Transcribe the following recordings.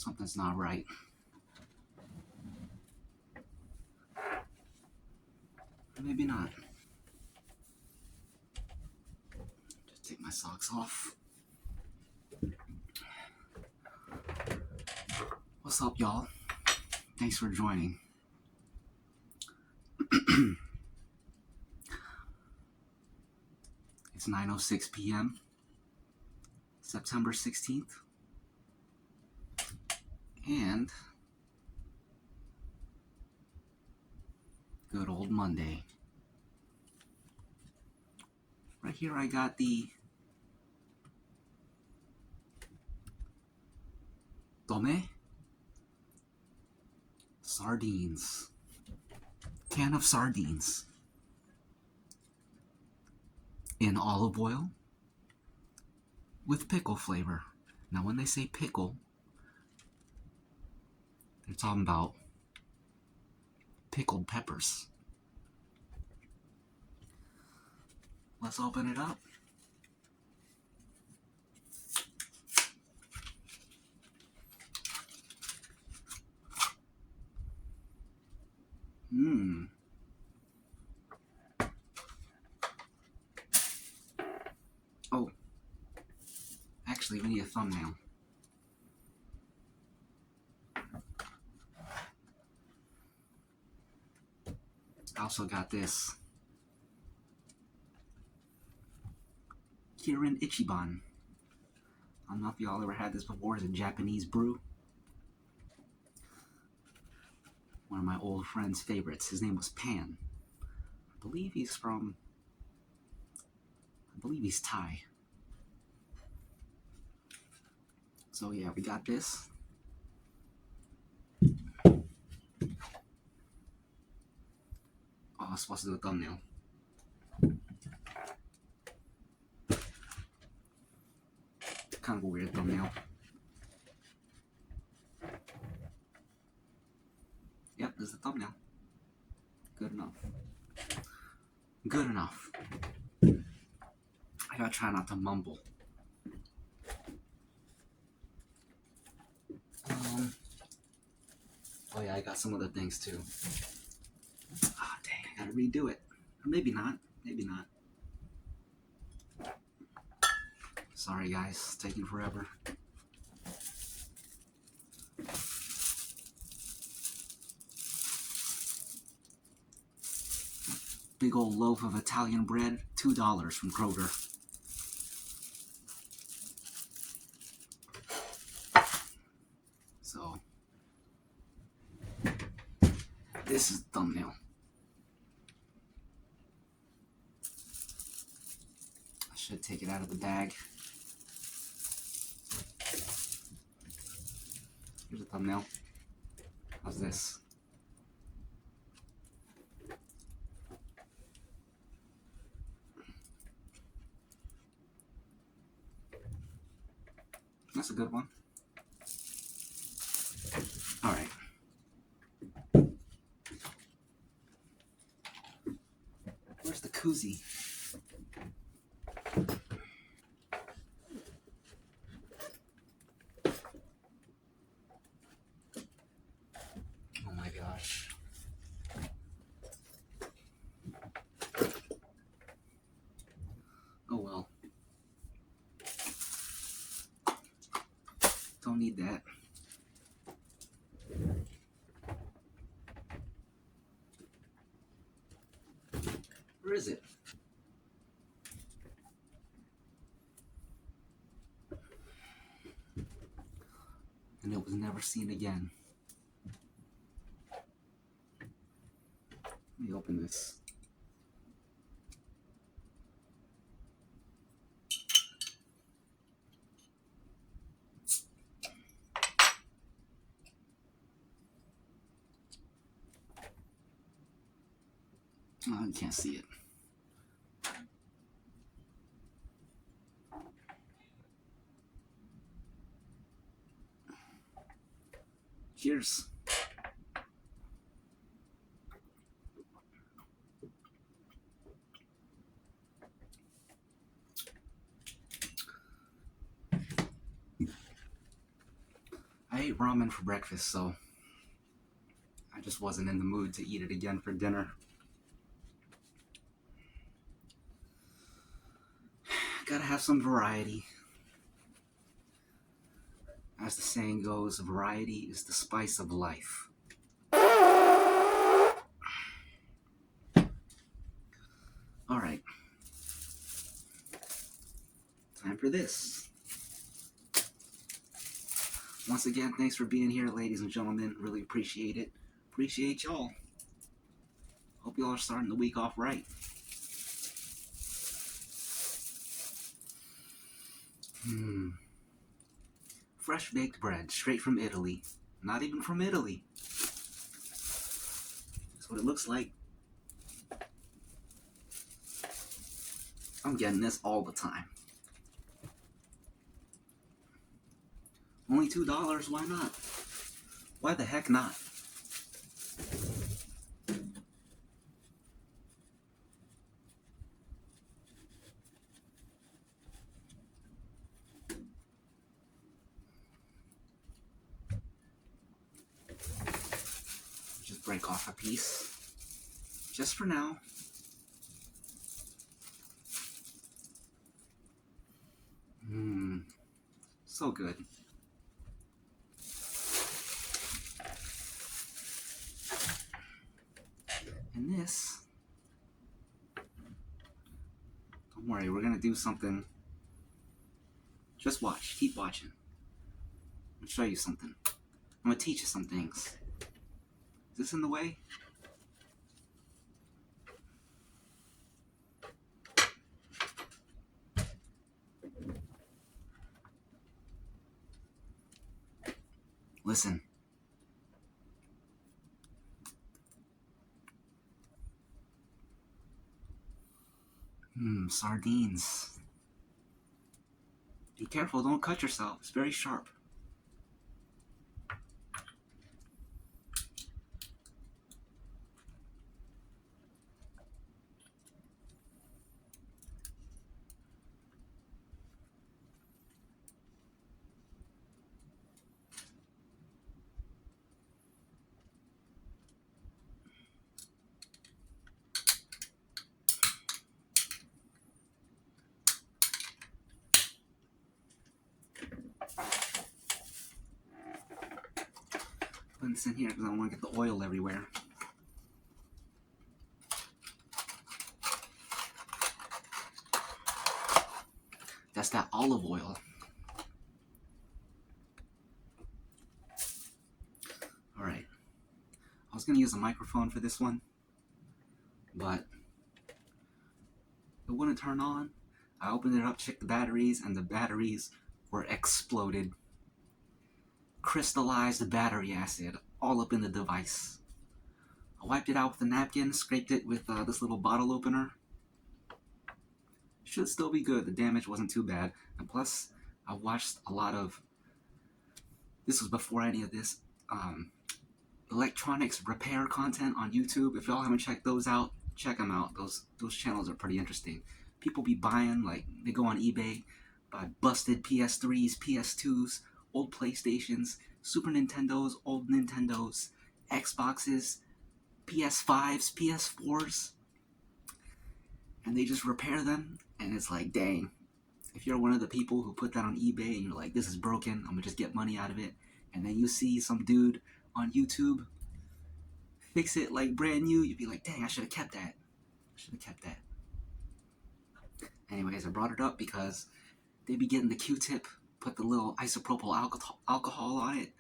Something's not right. Maybe not. Just take my socks off. What's up, y'all? Thanks for joining. It's 9:06 p.m. September 16th. And good old Monday. Right here I got the Tome Sardines. Can of sardines. In olive oil with pickle flavor. Now when they say pickle, they're talking about pickled peppers. Let's open it up. Oh, actually, we need a thumbnail. I also got this Kirin Ichiban. I don't know if y'all ever had this before. It's a Japanese brew. One of my old friend's favorites. His name was Pan. I believe he's Thai. So yeah, we got this. Oh, I was supposed to do a thumbnail. Kind of a weird thumbnail. Yep, there's the thumbnail. Good enough. Good enough. I gotta try not to mumble. Oh yeah, I got some other things too. Ah, dang, I gotta redo it. Or maybe not. Maybe not. Sorry guys, it's taking forever. Big old loaf of Italian bread, $2 from Kroger. So, this is the thumbnail. I should take it out of the bag. Here's a thumbnail. How's this? That's a good one. All right. Where's the koozie? Oh my gosh. Oh well. Don't need that. Where is it? And it was never seen again. Let me open this. Oh, you can't see it. Cheers. I ate ate ramen for breakfast, so I just wasn't in the mood to eat it again for dinner. Gotta have some variety. As the saying goes, variety is the spice of life. Alright. Time for this. Once again, thanks for being here, ladies and gentlemen. Really appreciate it. Appreciate y'all. Hope y'all are starting the week off right. Fresh baked bread, straight from Italy. Not even from Italy. That's what it looks like. I'm getting this all the time. Only $2, why not? Why the heck not? Just break off a piece. Just for now. So good. And this, don't worry, we're gonna do something. Just watch, keep watching. I'll show you something. I'm gonna teach you some things. Is this in the way? Listen. Sardines. Be careful, don't cut yourself. It's very sharp. Putting this in here because I don't want to get the oil everywhere. That's that olive oil. Alright. I was going to use a microphone for this one, but it wouldn't turn on. I opened it up, checked the batteries, and the batteries were exploded. Crystallized battery acid all up in the device. I wiped it out with a napkin, scraped it with this little bottle opener. Should still be good. The damage wasn't too bad. And plus, I watched a lot of, this was before any of this, electronics repair content on YouTube. If y'all haven't checked those out, check them out. Those channels are pretty interesting. People be buying, like, they go on eBay, buy busted PS3s, PS2s, old PlayStations, Super Nintendos, old Nintendos, Xboxes, PS5s, PS4s, and they just repair them, and it's like, dang, if you're one of the people who put that on eBay and you're like, this is broken, I'm gonna just get money out of it, and then you see some dude on YouTube fix it like brand new, you'd be like, dang, I should have kept that. Anyways, I brought it up because they be getting the Q-tip, put the little isopropyl alcohol on it,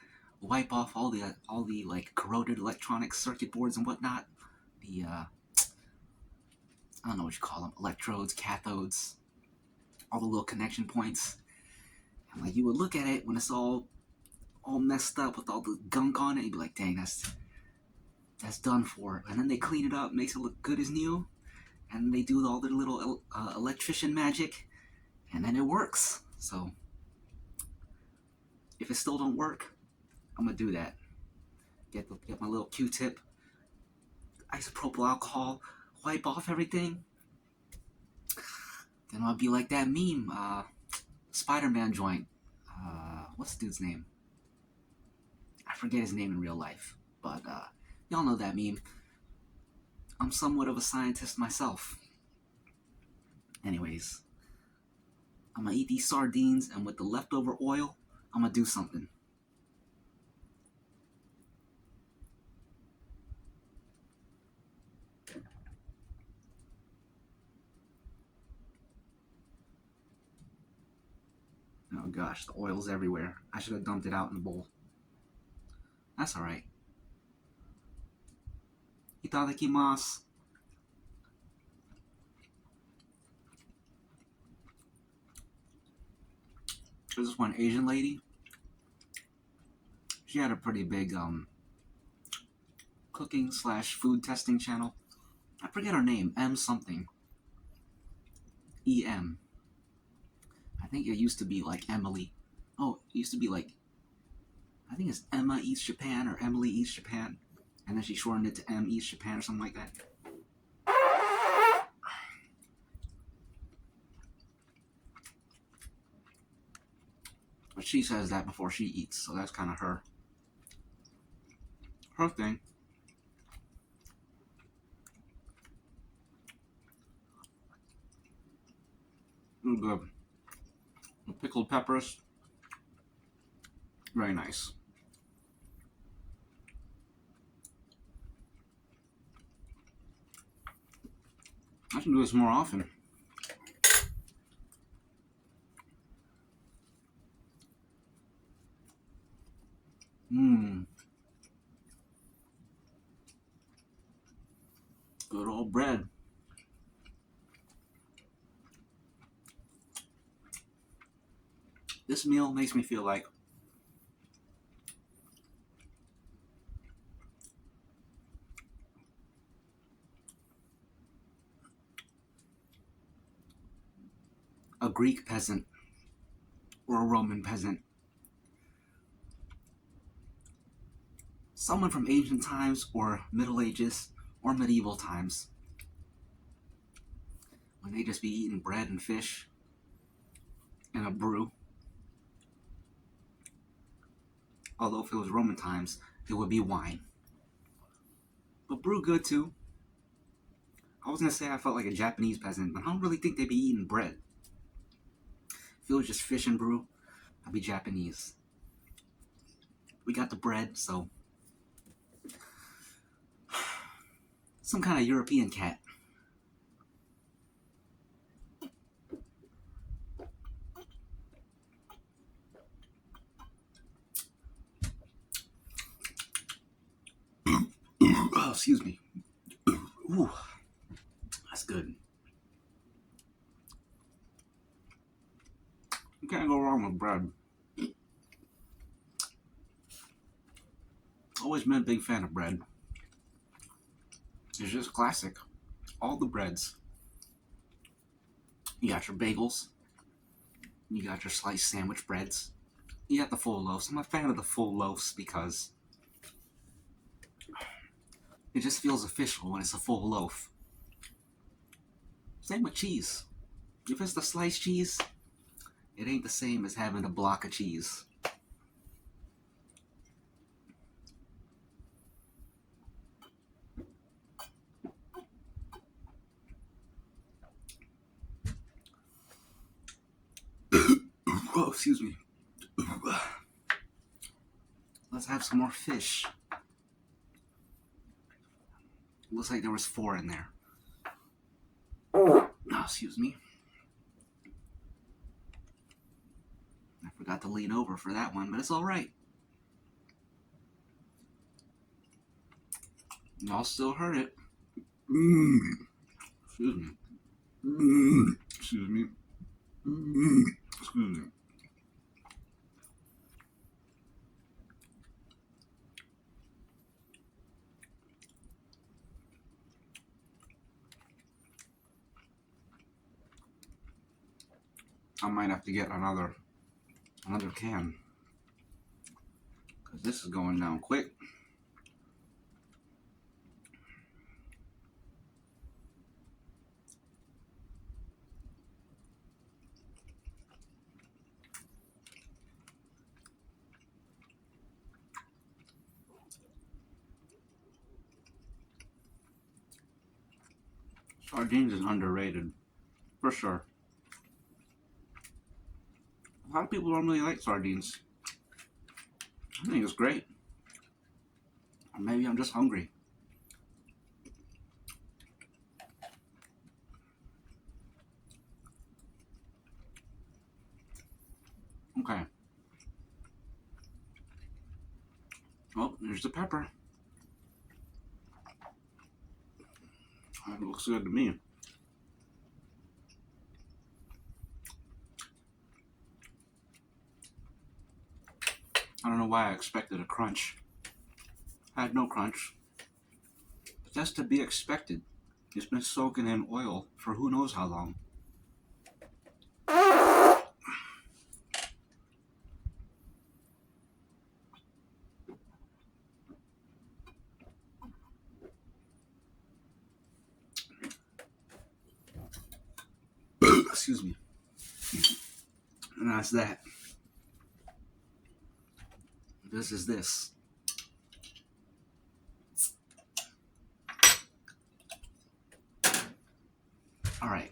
wipe off all the like corroded electronic circuit boards and whatnot. The I don't know what you call them, electrodes, cathodes, all the little connection points. And like you would look at it when it's all messed up with all the gunk on it, you'd be like, dang, that's done for. And then they clean it up, makes it look good as new, and they do all their little electrician magic, and then it works. So if it still don't work, I'm gonna do that. Get my little Q-tip, isopropyl alcohol, wipe off everything. Then I'll be like that meme, Spider-Man joint. What's the dude's name? forget his name in real life, but y'all know that meme. I'm somewhat of a scientist myself. Anyways, I'm gonna eat these sardines, and with the leftover oil, I'm gonna do something. Oh gosh, the oil's everywhere. I should have dumped it out in the bowl. That's alright. Itadakimasu. There's this one Asian lady. She had a pretty big cooking slash food testing channel. I forget her name. M something. EM. I think it used to be like Emily. Oh, it used to be like, I think it's Emma Eats Japan or Emily Eats Japan. And then she shortened it to M Eats Japan or something like that. But she says that before she eats, so that's kind of her thing. Really good. The pickled peppers, very nice. I should do this more often. Mmm. Good old bread. This meal makes me feel like a Greek peasant or a Roman peasant. Someone from ancient times or Middle Ages or medieval times. When they just be eating bread and fish and a brew. Although if it was Roman times, it would be wine. But brew good too. I was gonna say I felt like a Japanese peasant, but I don't really think they'd be eating bread. If it was just fish and brew, I'd be Japanese. We got the bread, so some kind of European cat. Oh, excuse me. Ooh, that's good. You can't go wrong with bread. Always been a big fan of bread. It's just classic. All the breads. You got your bagels. You got your sliced sandwich breads. You got the full loaves. I'm a fan of the full loaves because it just feels official when it's a full loaf. Same with cheese. If it's the sliced cheese, it ain't the same as having a block of cheese. Oh, excuse me. Let's have some more fish. Looks like there was 4 in there. Oh, excuse me. I forgot to lean over for that one, but it's alright. Y'all still heard it. Excuse me. Excuse me. Excuse me. I might have to get another can, because this is going down quick. Sardines is underrated, for sure. A lot of people don't really like sardines. I think it's great. Or maybe I'm just hungry. Okay. Oh, there's the pepper. That looks good to me. I don't know why I expected a crunch. I had no crunch. But that's to be expected. It's been soaking in oil for who knows how long. Excuse me. And that's that. This is this. Alright.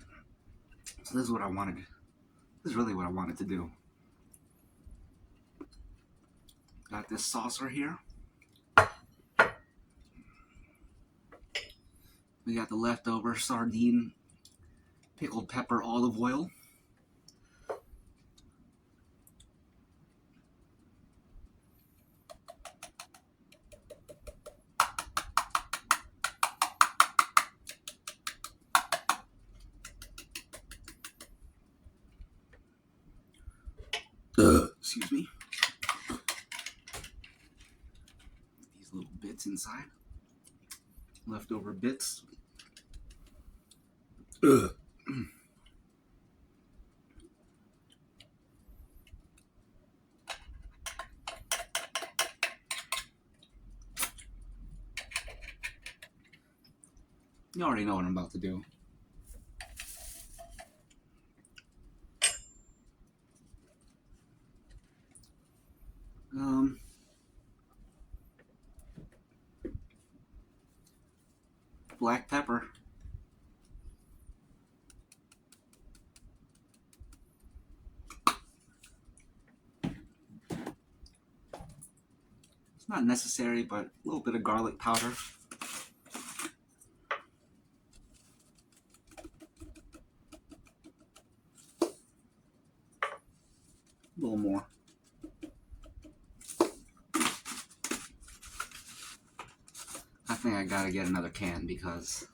So this is what I wanted. This is really what I wanted to do. Got this saucer here. We got the leftover sardine, pickled pepper, olive oil. Excuse me. These little bits inside. Leftover bits. You already know what I'm about to do. Black pepper. It's not necessary, but a little bit of garlic powder. A little more. I think I gotta get another can because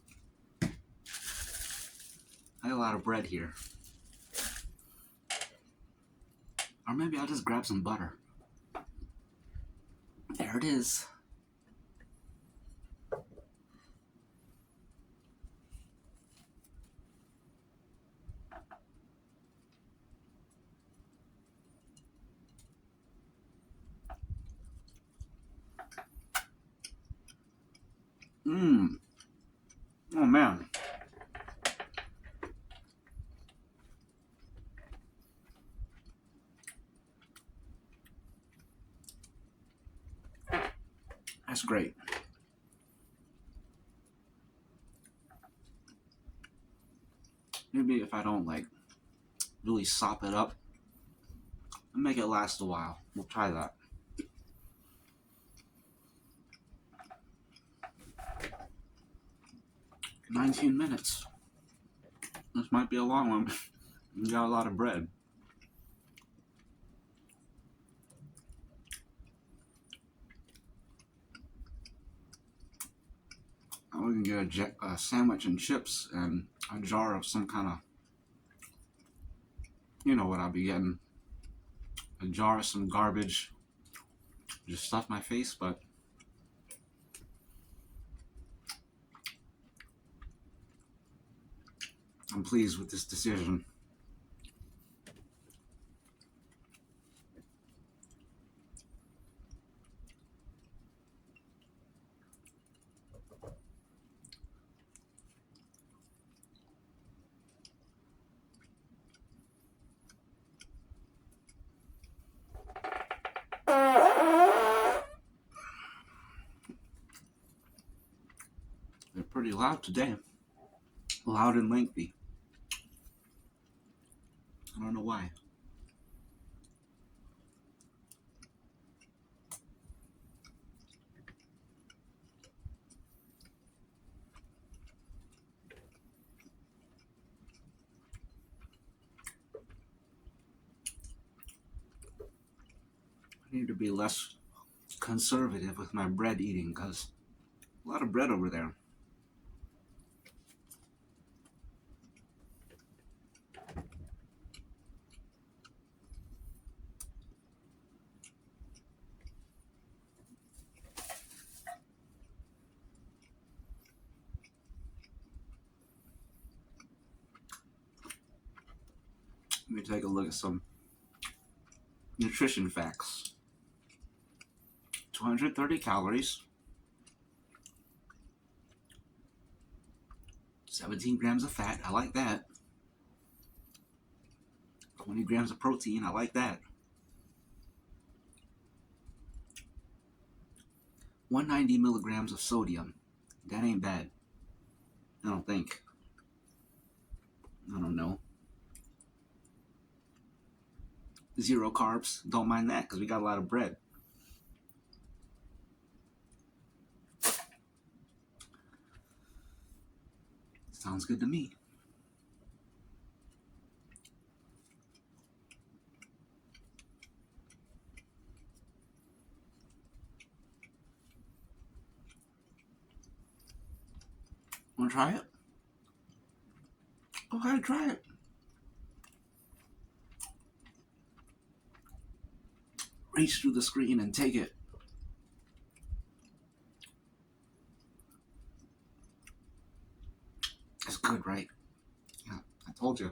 I have a lot of bread here. Or maybe I'll just grab some butter. There it is. Mmm. Oh man. That's great. Maybe if I don't like really sop it up and make it last a while. We'll try that. "19 minutes. This might be a long one. We got a lot of bread. We can get a sandwich and chips and a jar of some kind of, you know what I'll be getting. A jar of some garbage. Just stuff my face, but I'm pleased with this decision. They're pretty loud today. loud and lengthy. I don't know why. I need to be less conservative with my bread eating because a lot of bread over there. Let me take a look at some nutrition facts. 230 calories, 17 grams of fat. I like that. 20 grams of protein. I like that. 190 milligrams of sodium. That ain't bad. I don't think. I don't know. 0 carbs. Don't mind that because we got a lot of bread. Sounds good to me. Want to try it? Okay, try it. Reach through the screen and take it. It's good, right? Yeah, I told you.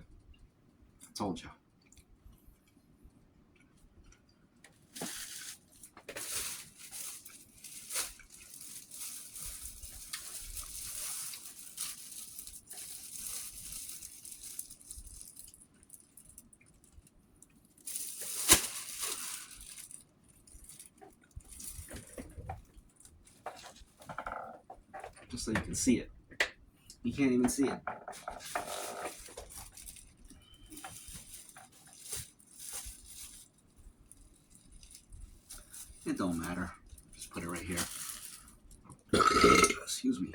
I told you. Just so you can see it. You can't even see it. It don't matter. Just put it right here. Excuse me.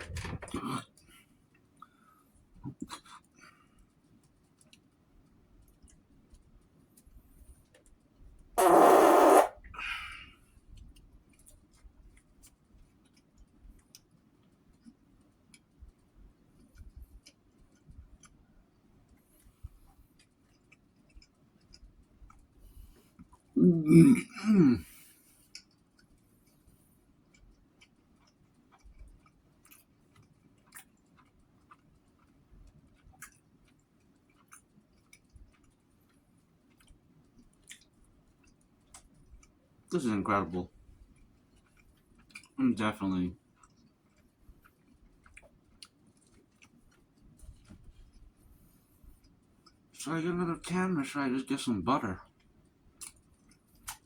This is incredible. I'm definitely. Should I get another can or should I just get some butter?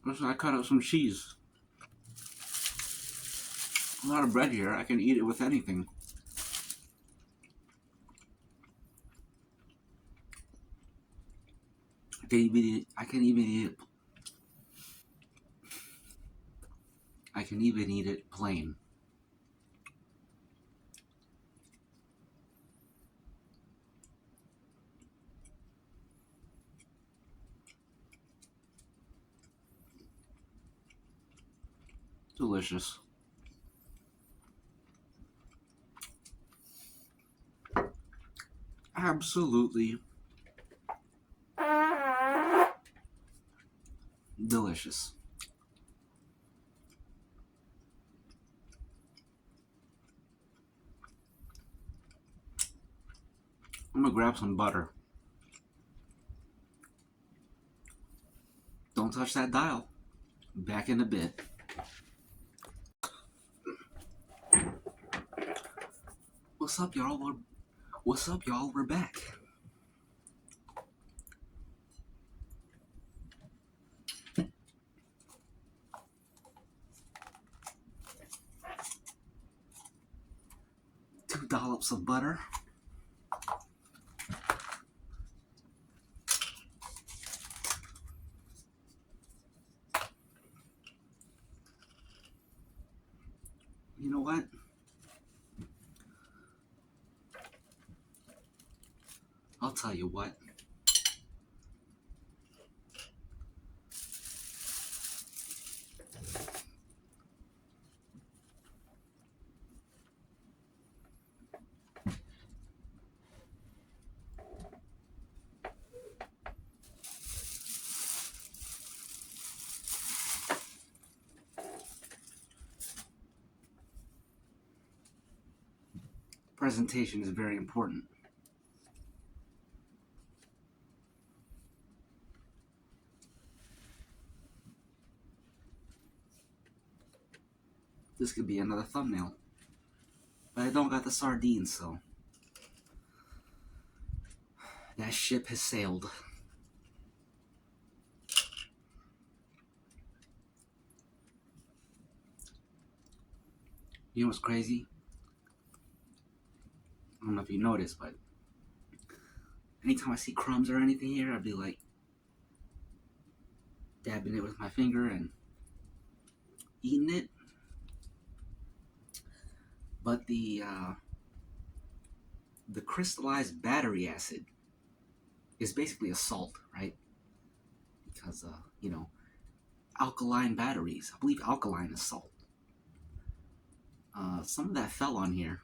Or should I cut out some cheese? A lot of bread here. I can eat it with anything. I can even eat it. I can even eat it plain. Delicious. Absolutely delicious. I'm gonna grab some butter. Don't touch that dial. Back in a bit. What's up, y'all? What's up, y'all? We're back. Two dollops of butter. You know what? I'll tell you what. Presentation is very important. This could be another thumbnail. But I don't got the sardines, so that ship has sailed. You know what's crazy? I don't know if you noticed, but anytime I see crumbs or anything here, I'd be like dabbing it with my finger and eating it. But the crystallized battery acid is basically a salt, right? Because you know, alkaline batteries. I believe alkaline is salt. Some of that fell on here,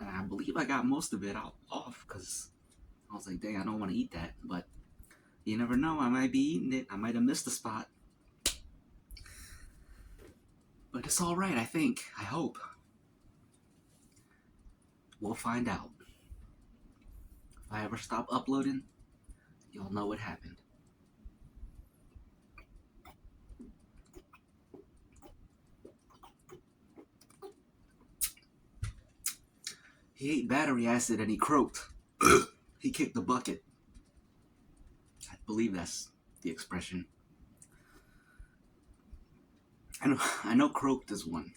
and I believe I got most of it off because I was like, dang, I don't want to eat that. But you never know, I might be eating it. I might have missed a spot. But it's all right, I think. I hope. We'll find out. If I ever stop uploading, you'll know what happened. He ate battery acid and he croaked. He kicked the bucket. I believe that's the expression. I know croaked is one.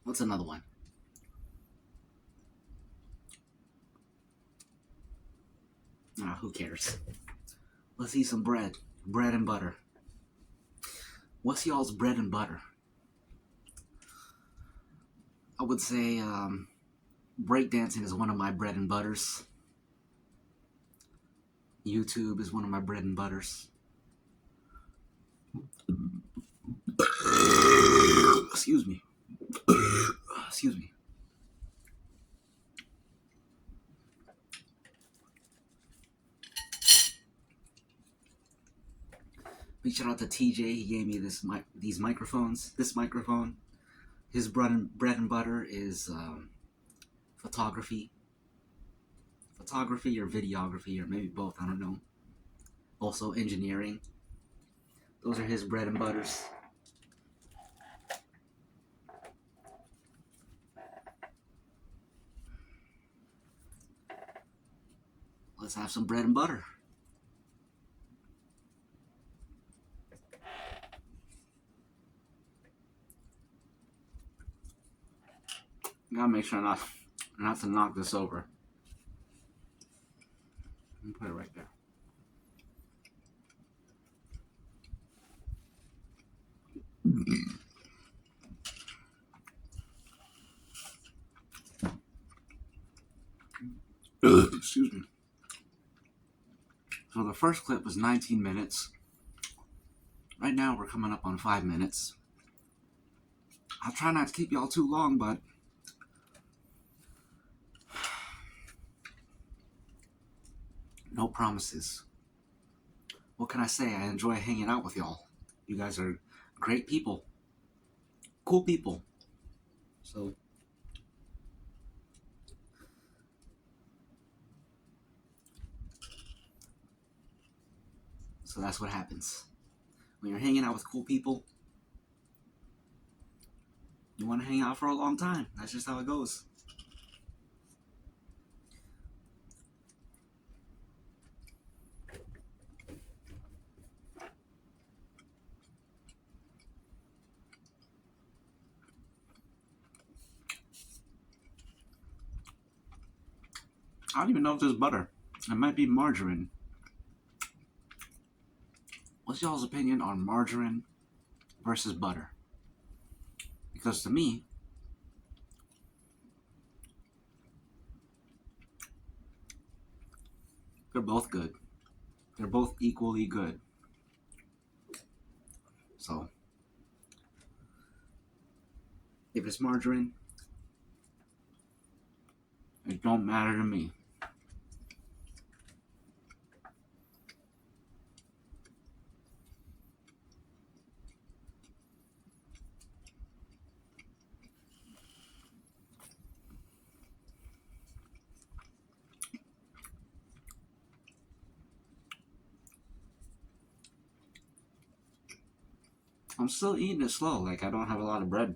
What's another one? Who cares? Let's eat some bread. Bread and butter. What's y'all's bread and butter? I would say breakdancing is one of my bread and butters. YouTube is one of my bread and butters. Excuse me. Excuse me. Big shout out to TJ. He gave me these microphones. This microphone. His bread and butter is photography or videography, or maybe both. I don't know. Also engineering. Those are his bread and butters. Let's have some bread and butter. Gotta make sure not to knock this over. Let me put it right there. Excuse me. So the first clip was 19 minutes. Right now we're coming up on 5 minutes. I'll try not to keep y'all too long, but no promises. What can I say? I enjoy hanging out with y'all. You guys are great people. Cool people. So that's what happens. When you're hanging out with cool people, you want to hang out for a long time. That's just how it goes. I don't even know if there's butter. It might be margarine. What's y'all's opinion on margarine versus butter. Because to me, they're both good. They're both equally good. So, if it's margarine, it don't matter to me. I'm still eating it slow, like I don't have a lot of bread.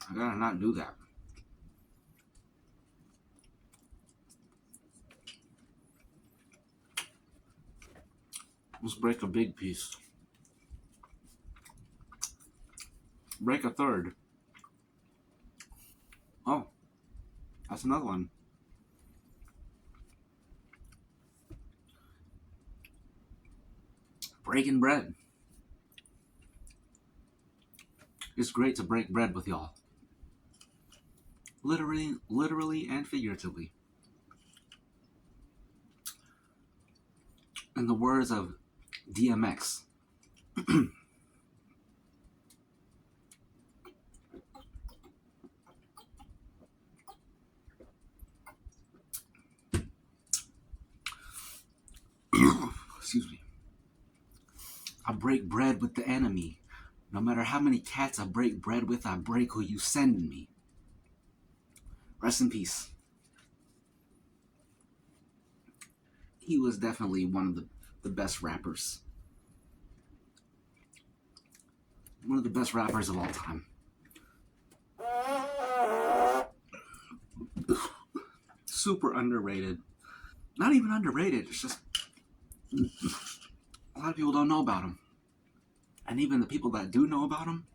I gotta not do that. Let's break a big piece. Break a third. Oh, that's another one. Breaking bread. It's great to break bread with y'all. Literally and figuratively. In the words of DMX, excuse me, I break bread with the enemy. No matter how many cats I break bread with, I break who you send me. Rest in peace. He was definitely one of the best rappers. One of the best rappers of all time. Super underrated. Not even underrated, it's just a lot of people don't know about him. And even the people that do know about him,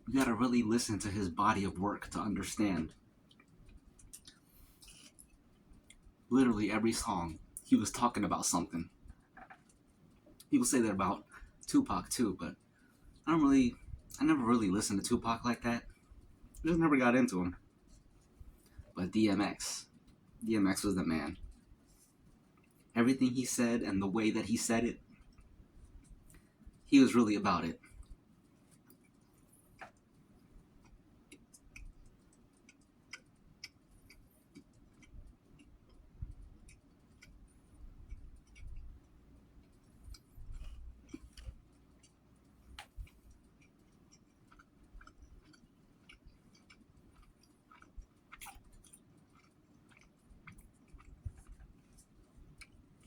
you gotta really listen to his body of work to understand. Literally every song, he was talking about something. People say that about Tupac too, but I never really listened to Tupac like that. I just never got into him. But DMX was the man. Everything he said and the way that he said it, he was really about it.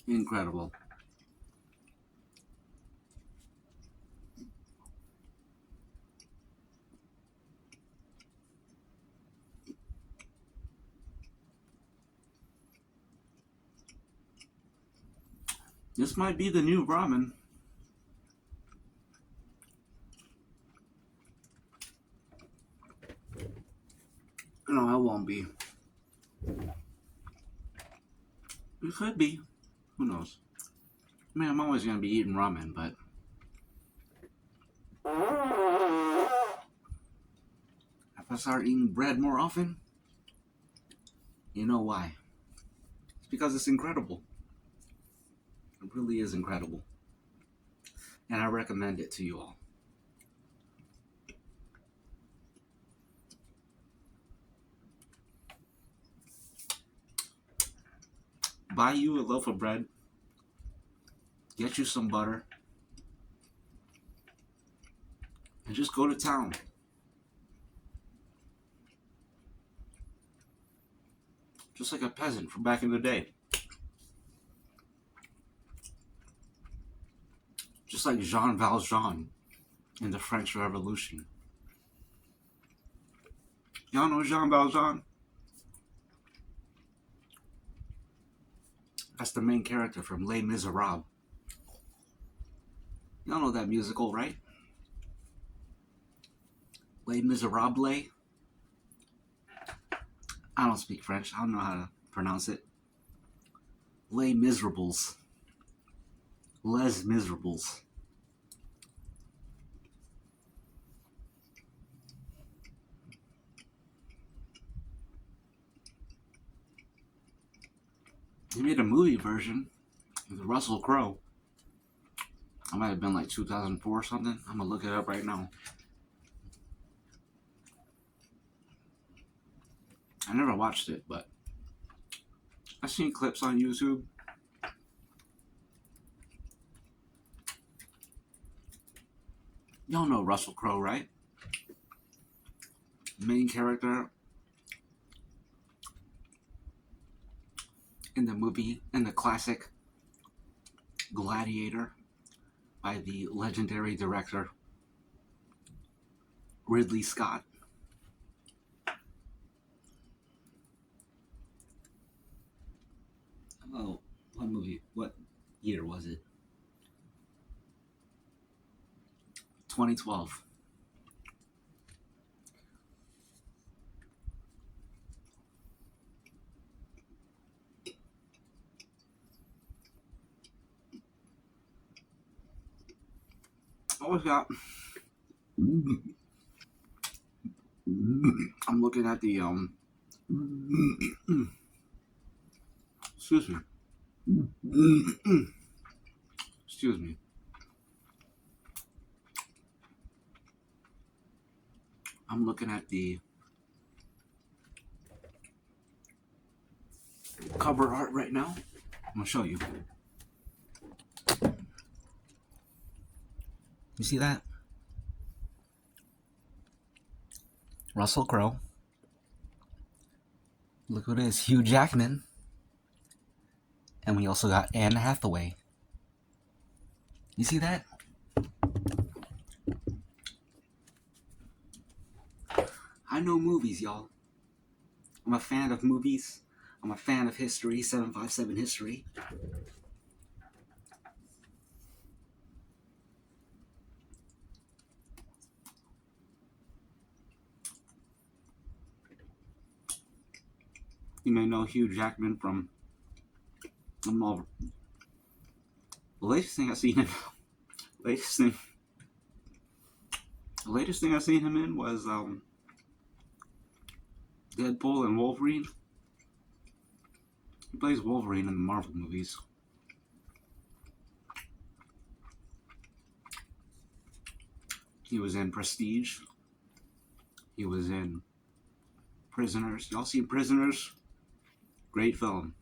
Incredible. This might be the new ramen. No, it won't be. It could be. Who knows? I mean, I'm always gonna be eating ramen, but if I start eating bread more often, you know why? It's because it's incredible. It really is incredible. And I recommend it to you all. Buy you a loaf of bread, get you some butter, and just go to town. Just like a peasant from back in the day. Just like Jean Valjean in the French Revolution. Y'all know Jean Valjean? That's the main character from Les Miserables. Y'all know that musical, right? Les Miserables? I don't speak French. I don't know how to pronounce it. Les Miserables. Les Miserables. He made a movie version with Russell Crowe. It might have been like 2004 or something. I'm gonna look it up right now. I never watched it, but I've seen clips on YouTube. Y'all know Russell Crowe, right? Main character in the movie, in the classic Gladiator by the legendary director Ridley Scott. Oh, what movie? What year was it? 2012. Oh, yeah. I'm looking at the excuse me. Excuse me. I'm looking at the cover art right now. I'm gonna show you. You see that? Russell Crowe. Look who it is, Hugh Jackman. And we also got Anne Hathaway. You see that? I know movies, y'all. I'm a fan of movies. I'm a fan of history, 757 history. You may know Hugh Jackman from the latest thing I've seen him. latest thing I've seen him in was Deadpool and Wolverine. He plays Wolverine in the Marvel movies. He was in Prestige. He was in Prisoners. Y'all seen Prisoners? Great film.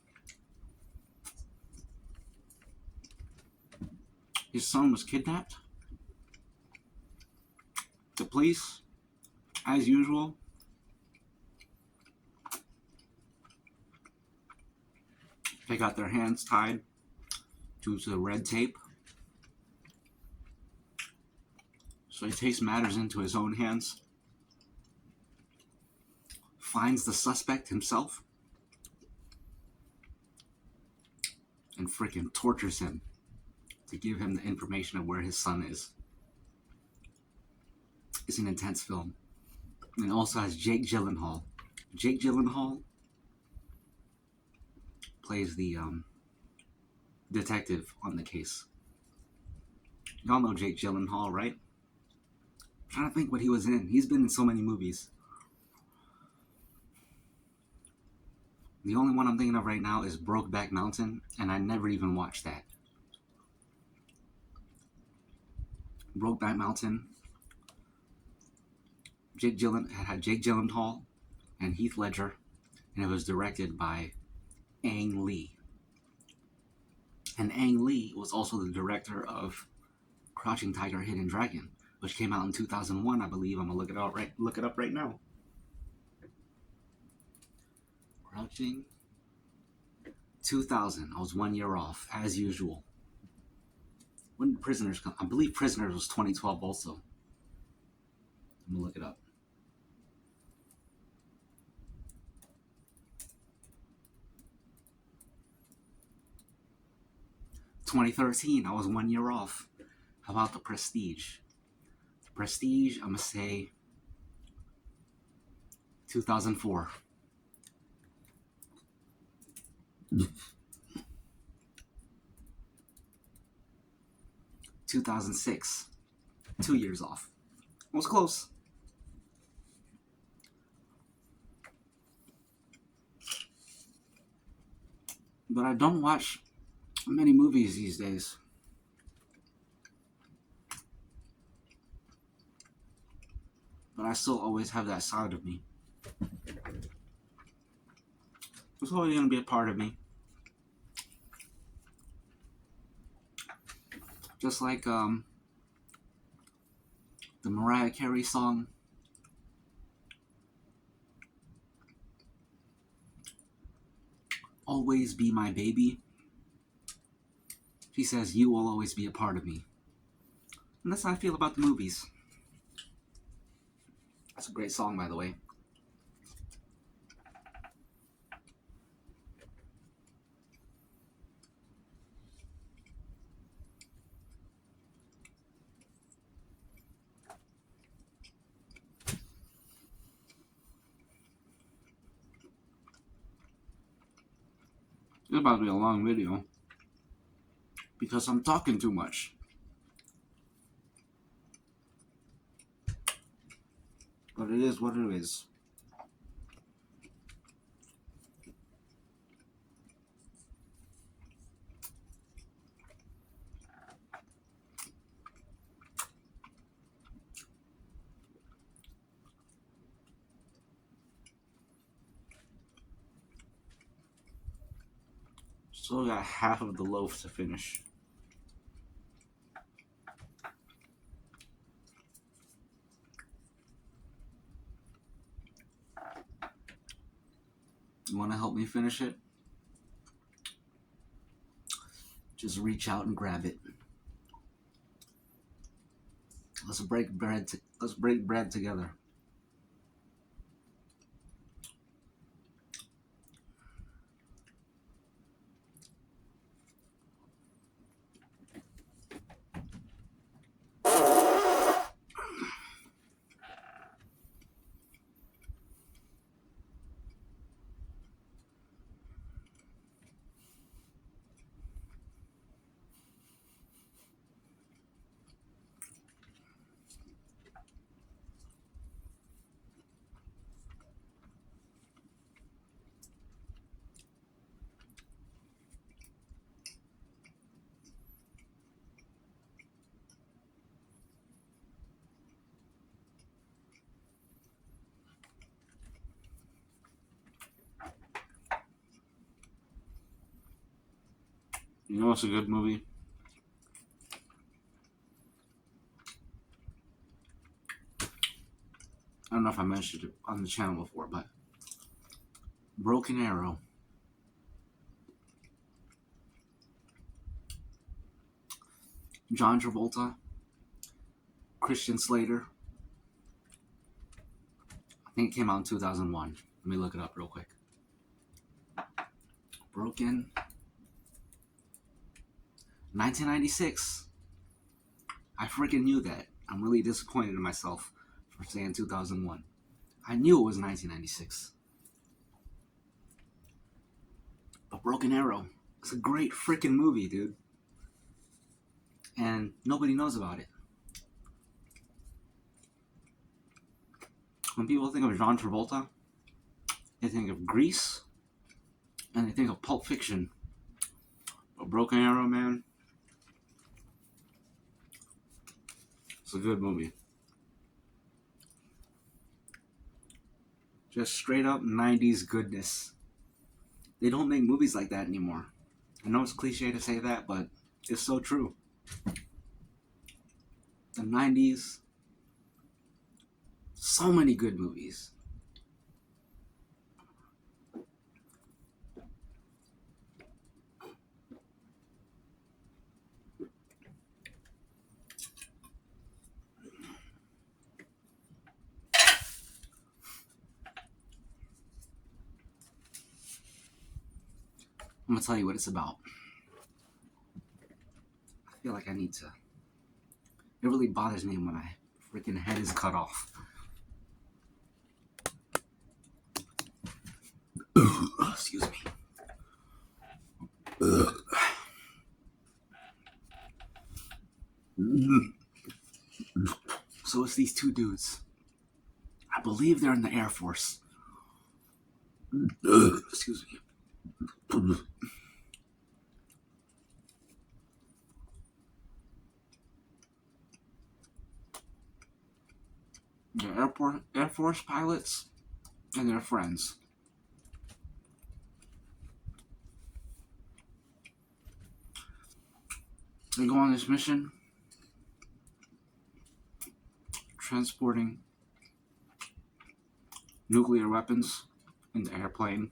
His son was kidnapped. The police, as usual, they got their hands tied due to the red tape. So he takes matters into his own hands, finds the suspect himself, and freaking tortures him to give him the information of where his son is. It's an intense film. And it also has Jake Gyllenhaal. Jake Gyllenhaal plays the detective on the case. Y'all know Jake Gyllenhaal, right? I'm trying to think what he was in. He's been in so many movies. The only one I'm thinking of right now is Brokeback Mountain, and I never even watched that. Brokeback Mountain. Had Jake Gyllenhaal and Heath Ledger, and it was directed by Ang Lee. And Ang Lee was also the director of Crouching Tiger, Hidden Dragon, which came out in 2001, I believe. I'm gonna look it up right now. Crouching 2000. I was 1 year off, as usual. When did Prisoners come? I believe Prisoners was 2012 also. I'm gonna look it up. "2013, I was 1 year off." How about The Prestige? The Prestige, I'm gonna say 2004. 2006. 2 years off. I was close. But I don't watch many movies these days. But I still always have that side of me. It's always going to be a part of me. Just like the Mariah Carey song, Always Be My Baby. She says, you will always be a part of me. And that's how I feel about the movies. That's a great song, by the way. It's about to be a long video because I'm talking too much. But it is what it is. Still got half of the loaf to finish. You want to help me finish it? Just reach out and grab it. Let's break bread together. You know what's a good movie? I don't know if I mentioned it on the channel before, but Broken Arrow. John Travolta, Christian Slater. I think it came out in 2001. Let me look it up real quick. Broken. 1996. I freaking knew that. I'm really disappointed in myself for saying 2001. I knew it was 1996. But Broken Arrow. It's a great freaking movie, dude. And nobody knows about it. When people think of John Travolta, they think of Grease, and they think of Pulp Fiction. But Broken Arrow, man, it's a good movie. Just straight up 90s goodness. They don't make movies like that anymore. I know it's cliche to say that, but it's so true. The 90s, so many good movies. I'm gonna tell you what it's about. I feel like I need to. It really bothers me when my freaking head is cut off. Excuse me. So it's these two dudes. I believe they're in the Air Force. Excuse me. The Air Force pilots and their friends. They go on this mission transporting nuclear weapons in the airplane.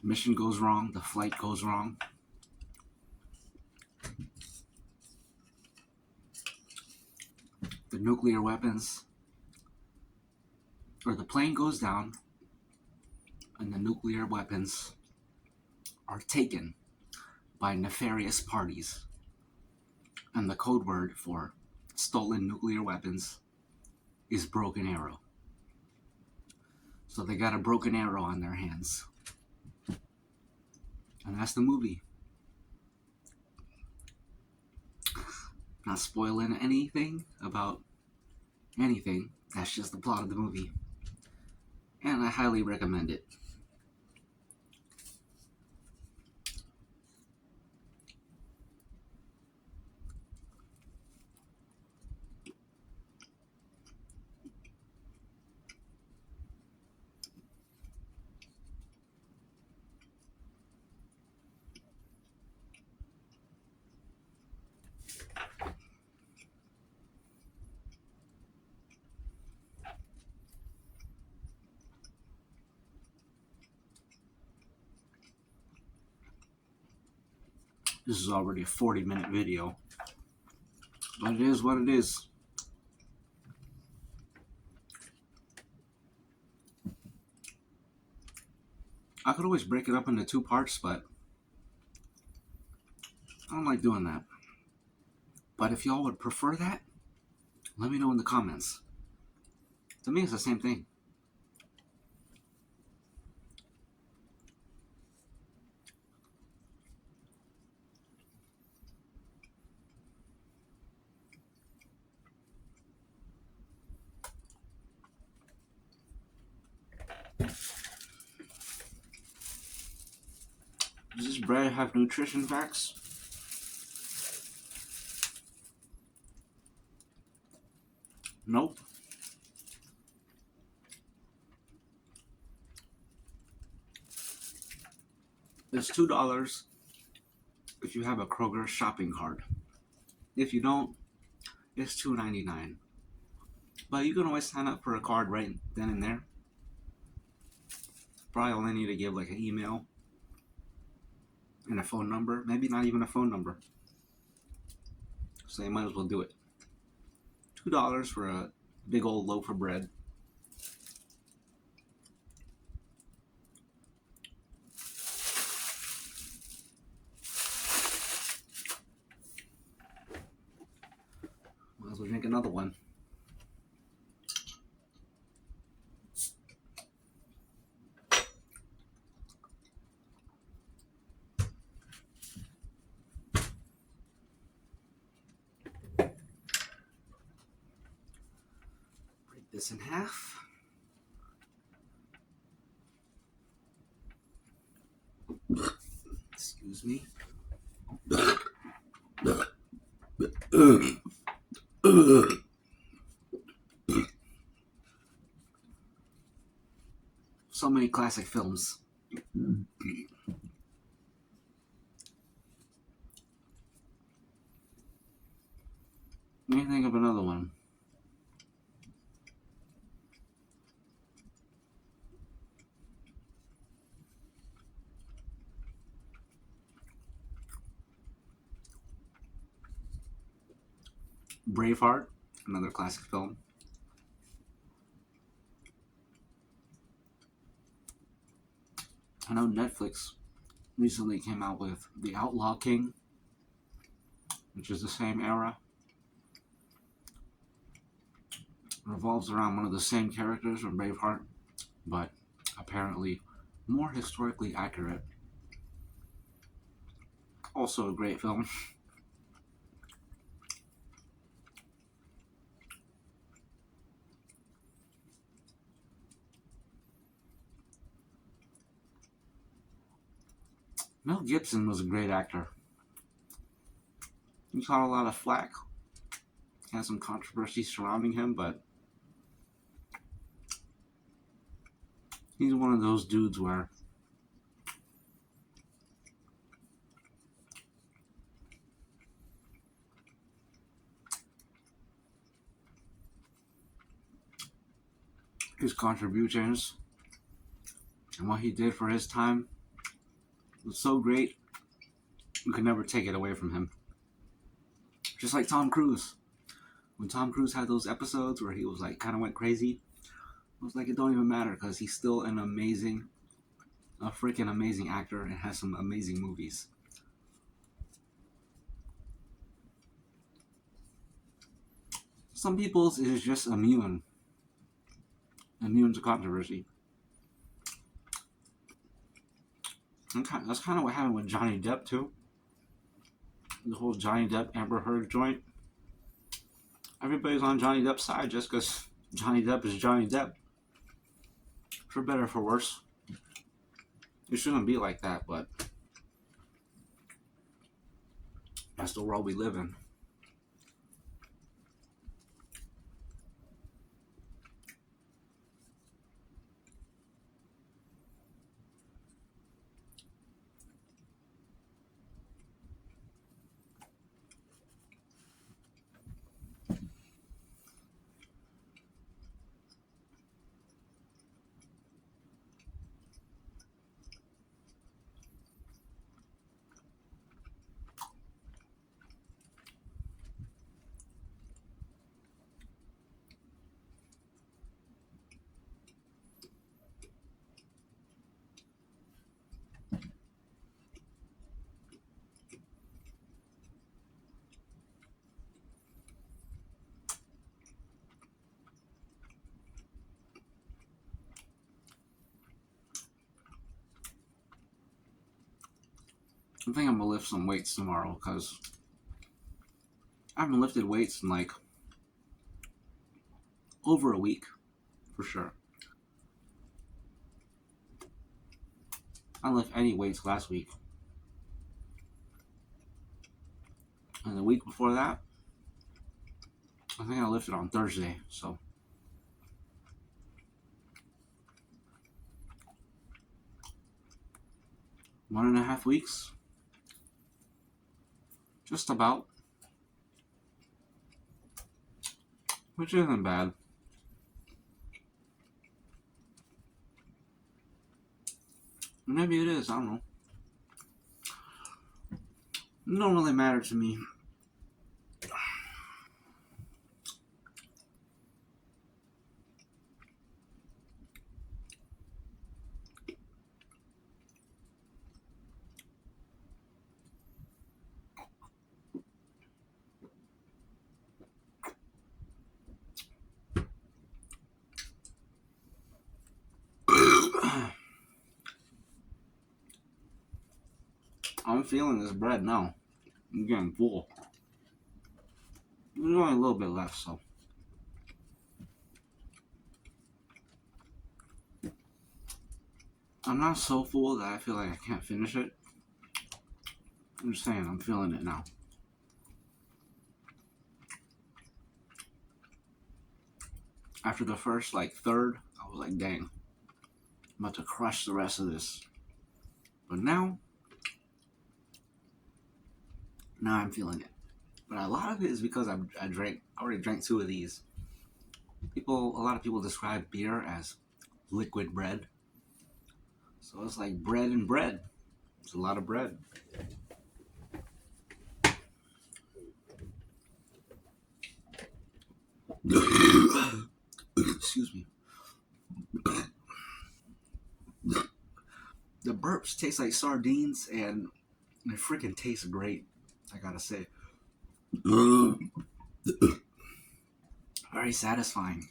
Mission goes wrong, the flight goes wrong. The nuclear weapons, or the plane goes down, and the nuclear weapons are taken by nefarious parties. And the code word for stolen nuclear weapons is broken arrow. So they got a broken arrow on their hands. And that's the movie. Not spoiling anything about anything. That's just the plot of the movie. And I highly recommend it. This is already a 40-minute video. But it is what it is. I could always break it up into 2 parts, but I don't like doing that. But if y'all would prefer that, let me know in the comments. To me, it's the same thing. Does this bread have nutrition facts? Nope. It's $2 if you have a Kroger shopping cart. If you don't, it's $2.99. But you can always sign up for a card right then and there. Probably only need to give like an email and a phone number. Maybe not even a phone number. So you might as well do it. $2 for a big old loaf of bread. Might as well drink another one. Break this in half. Excuse me. So many classic films. Let me think of another one. Braveheart, another classic film. I know Netflix recently came out with The Outlaw King, which is the same era. It revolves around one of the same characters from Braveheart, but apparently more historically accurate. Also a great film. Mel Gibson was a great actor. He caught a lot of flack, had some controversy surrounding him, but he's one of those dudes where his contributions and what he did for his time was so great, you could never take it away from him. Just like Tom Cruise. When Tom Cruise had those episodes where he was like kind of went crazy, it was like it don't even matter because he's still a freaking amazing actor and has some amazing movies. Some people's is just immune to controversy. That's kind of what happened with Johnny Depp too. The whole Johnny Depp Amber Heard joint. Everybody's on Johnny Depp's side just because Johnny Depp is Johnny Depp. For better or for worse. It shouldn't be like that, but that's the world we live in. I think I'm gonna lift some weights tomorrow because I haven't lifted weights in like over a week for sure. I didn't lift any weights last week. And the week before that, I think I lifted on Thursday. So 1.5 weeks. Just about. Which isn't bad. Maybe it is, I don't know. It don't really matter to me. I'm feeling this bread now. I'm getting full. There's only a little bit left, so. I'm not so full that I feel like I can't finish it. I'm just saying, I'm feeling it now. After the first, like, third, I was like, dang, I'm about to crush the rest of this. But now I'm feeling it. But a lot of it is because I already drank 2 of these. A lot of people describe beer as liquid bread. So it's like bread and bread. It's a lot of bread. Excuse me. The burps taste like sardines and they freaking taste great, I gotta say. Very satisfying.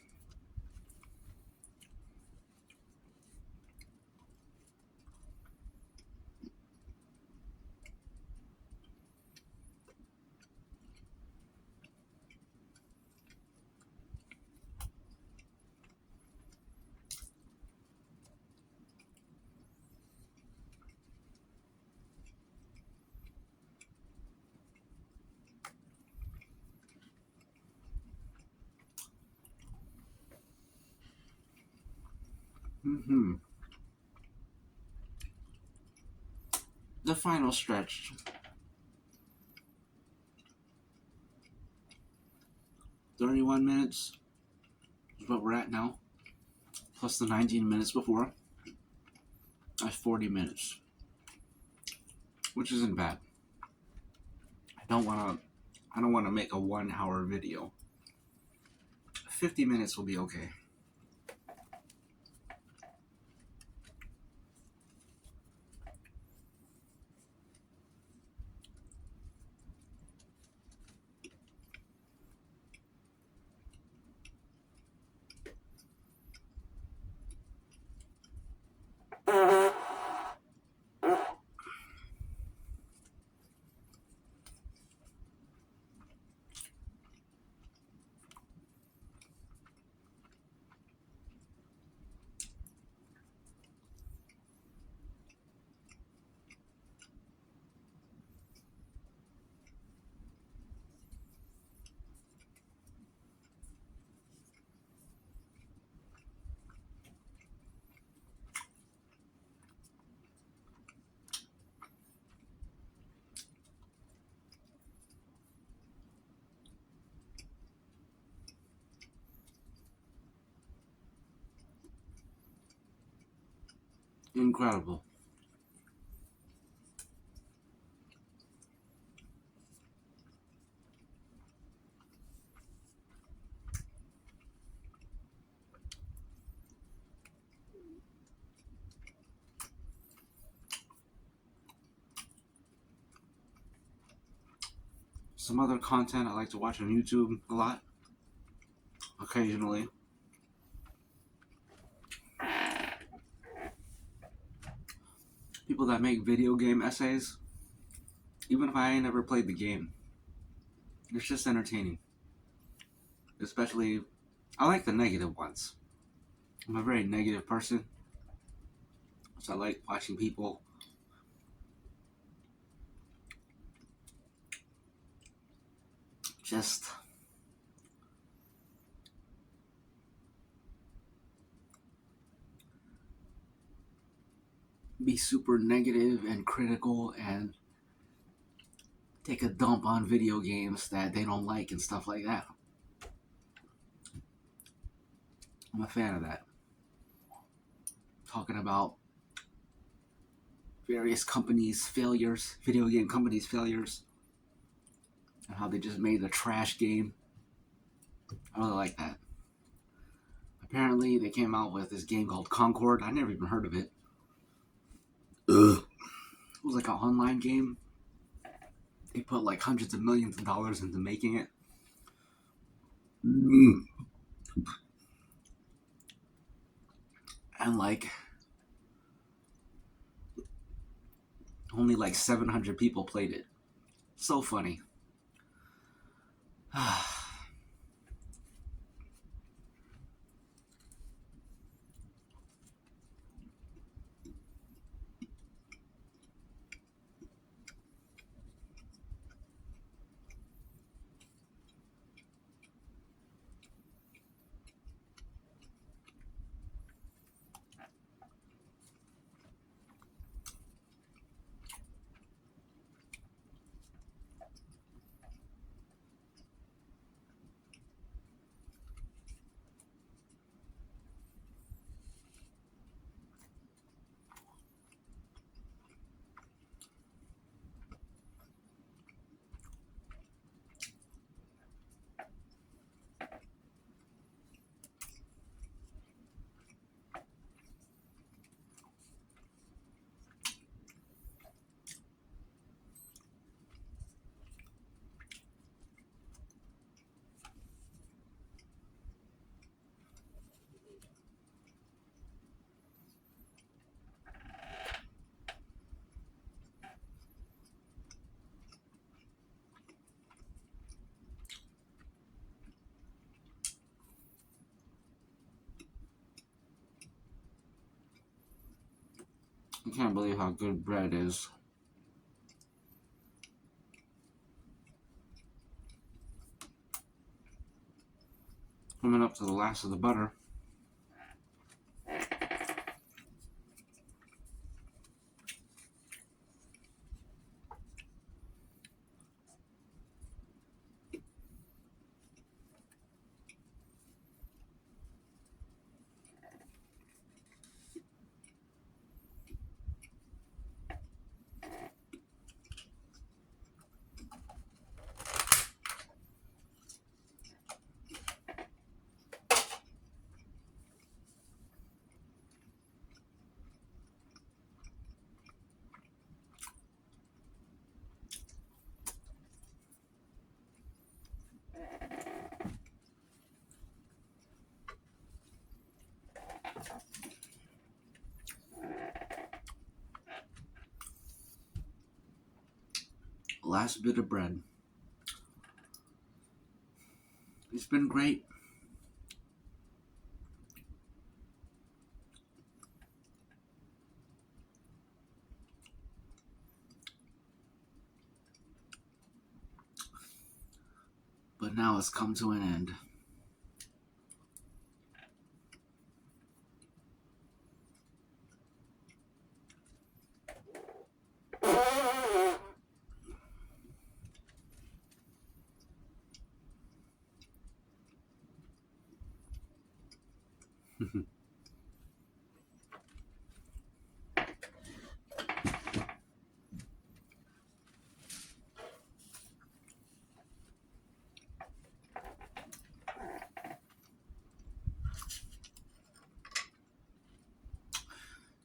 Hmm. The final stretch. 31 minutes is what we're at now. Plus the 19 minutes before. That's 40 minutes. Which isn't bad. I don't wanna make a 1 hour video. 50 minutes will be okay. Incredible. Some other content I like to watch on YouTube a lot, occasionally. People that make video game essays, even if I ain't never played the game. It's just entertaining. Especially, I like the negative ones. I'm a very negative person, so I like watching people just be super negative and critical and take a dump on video games that they don't like and stuff like that. I'm a fan of that. Talking about various companies' failures, video game companies' failures, and how they just made a trash game. I really like that. Apparently, they came out with this game called Concord. I never even heard of it. Ugh. It was like an online game. They put like hundreds of millions of dollars into making it. And like only like 700 people played it. So funny. I can't believe how good bread is. Coming up to the last of the butter. last bit of bread. It's been great. But now it's come to an end.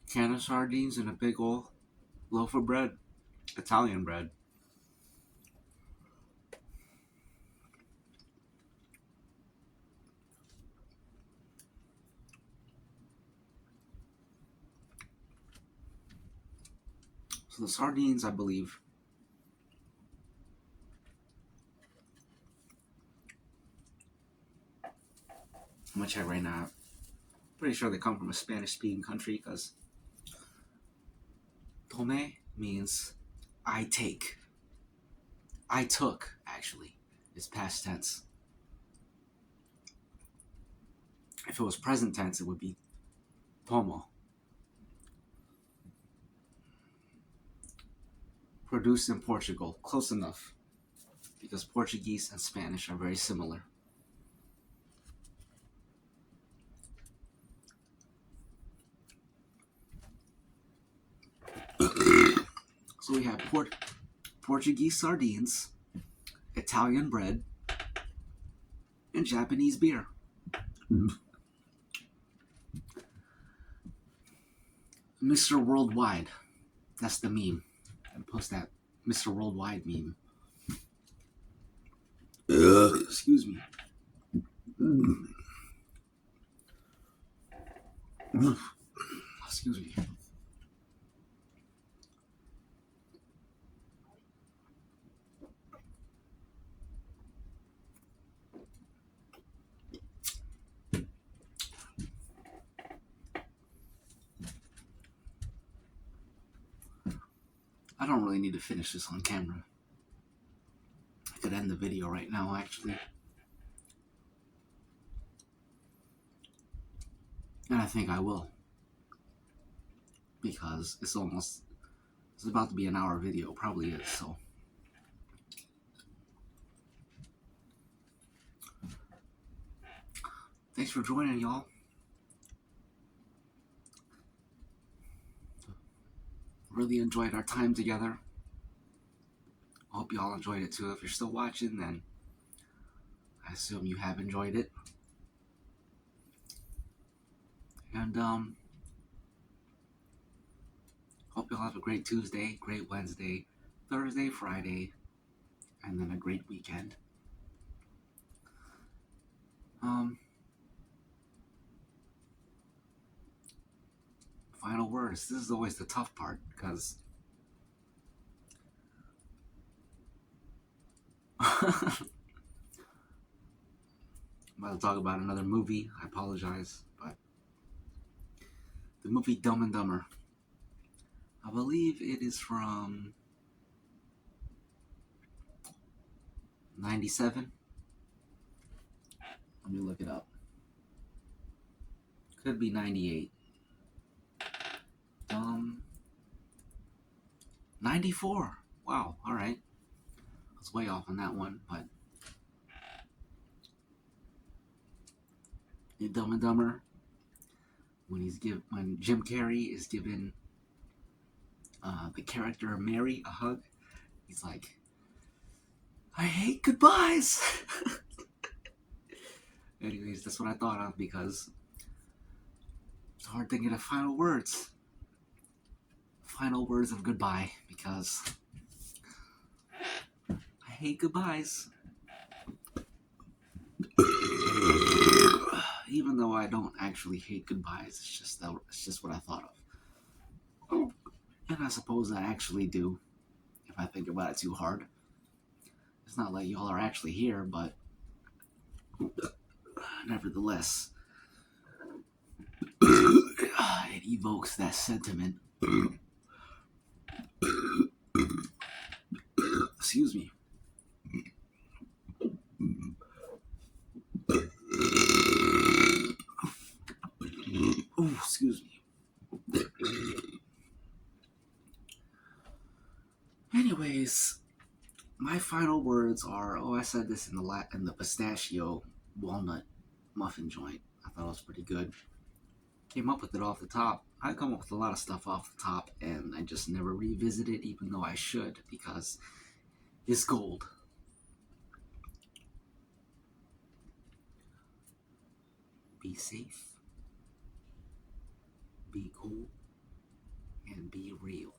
Can of sardines and a big old loaf of bread. Italian bread. So the sardines, I believe, I'm gonna check right now. Pretty sure they come from a Spanish-speaking country because tome means I take. I took, actually. It's past tense. If it was present tense, it would be tomo. Produced in Portugal. Close enough. Because Portuguese and Spanish are very similar. So we have Portuguese sardines, Italian bread, and Japanese beer. Mr. Worldwide. That's the meme. I post that Mr. Worldwide meme. Excuse me. Excuse me. I don't really need to finish this on camera. I could end the video right now, actually. And I think I will. Because it's about to be an hour video. Probably is, so. Thanks for joining, y'all. Really enjoyed our time together. I hope y'all enjoyed it too. If you're still watching, then I assume you have enjoyed it. And hope y'all have a great Tuesday, great Wednesday, Thursday, Friday, and then a great weekend. Final words. This is always the tough part because I'm about to talk about another movie. I apologize, but the movie Dumb and Dumber. I believe it is from 97. Let me look it up. Could be 98. 94. Wow, alright. I was way off on that one, but in Dumb and Dumber, when Jim Carrey is giving the character Mary a hug, he's like, I hate goodbyes. Anyways, that's what I thought of because it's hard thinking of final words. Final words of goodbye because I hate goodbyes. Even though I don't actually hate goodbyes, it's just what I thought of. And I suppose I actually do, if I think about it too hard. It's not like y'all are actually here, but nevertheless, it evokes that sentiment. Excuse me. Oh, excuse me. Anyways, my final words are, I said this in the pistachio walnut muffin joint. I thought it was pretty good. Came up with it off the top. I come up with a lot of stuff off the top, and I just never revisit it, even though I should, because it's gold. Be safe, be cool, and be real.